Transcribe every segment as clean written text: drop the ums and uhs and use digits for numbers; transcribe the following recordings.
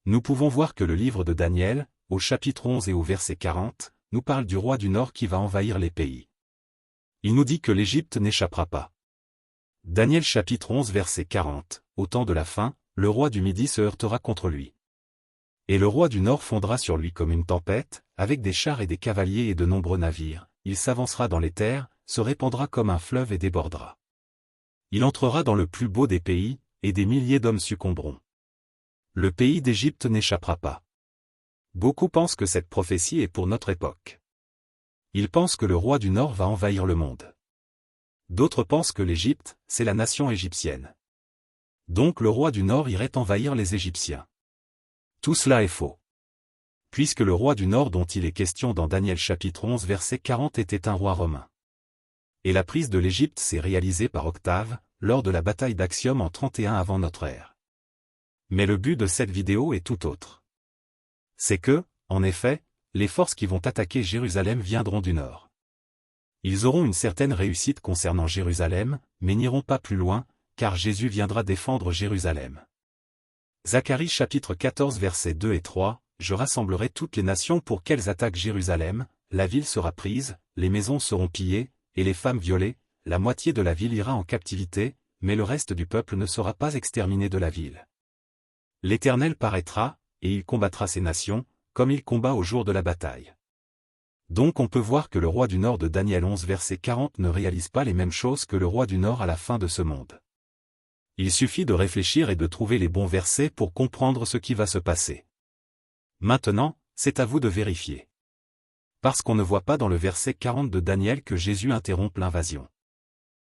Nous pouvons voir que le livre de Daniel, au chapitre 11 et au verset 40, nous parle du roi du Nord qui va envahir les pays. Il nous dit que l'Égypte n'échappera pas. Daniel chapitre 11 verset 40, au temps de la fin, le roi du Midi se heurtera contre lui. Et le roi du Nord fondra sur lui comme une tempête, avec des chars et des cavaliers et de nombreux navires, il s'avancera dans les terres, se répandra comme un fleuve et débordera. Il entrera dans le plus beau des pays, et des milliers d'hommes succomberont. Le pays d'Égypte n'échappera pas. Beaucoup pensent que cette prophétie est pour notre époque. Ils pensent que le roi du Nord va envahir le monde. D'autres pensent que l'Égypte, c'est la nation égyptienne. Donc le roi du Nord irait envahir les Égyptiens. Tout cela est faux. Puisque le roi du Nord dont il est question dans Daniel chapitre 11 verset 40 était un roi romain. Et la prise de l'Égypte s'est réalisée par Octave, lors de la bataille d'Actium en 31 avant notre ère. Mais le but de cette vidéo est tout autre. C'est que, en effet, les forces qui vont attaquer Jérusalem viendront du Nord. Ils auront une certaine réussite concernant Jérusalem, mais n'iront pas plus loin, car Jésus viendra défendre Jérusalem. Zacharie chapitre 14 versets 2 et 3, « Je rassemblerai toutes les nations pour qu'elles attaquent Jérusalem, la ville sera prise, les maisons seront pillées, et les femmes violées, la moitié de la ville ira en captivité, mais le reste du peuple ne sera pas exterminé de la ville. L'Éternel paraîtra, et il combattra ces nations, comme il combat au jour de la bataille. » Donc on peut voir que le roi du Nord de Daniel 11 verset 40 ne réalise pas les mêmes choses que le roi du Nord à la fin de ce monde. Il suffit de réfléchir et de trouver les bons versets pour comprendre ce qui va se passer. Maintenant, c'est à vous de vérifier. Parce qu'on ne voit pas dans le verset 40 de Daniel que Jésus interrompt l'invasion.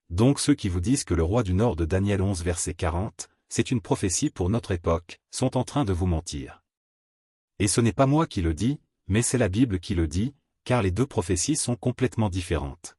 Donc ceux qui vous disent que le roi du Nord de Daniel 11 verset 40, c'est une prophétie pour notre époque, sont en train de vous mentir. Et ce n'est pas moi qui le dis, mais c'est la Bible qui le dit, car les deux prophéties sont complètement différentes.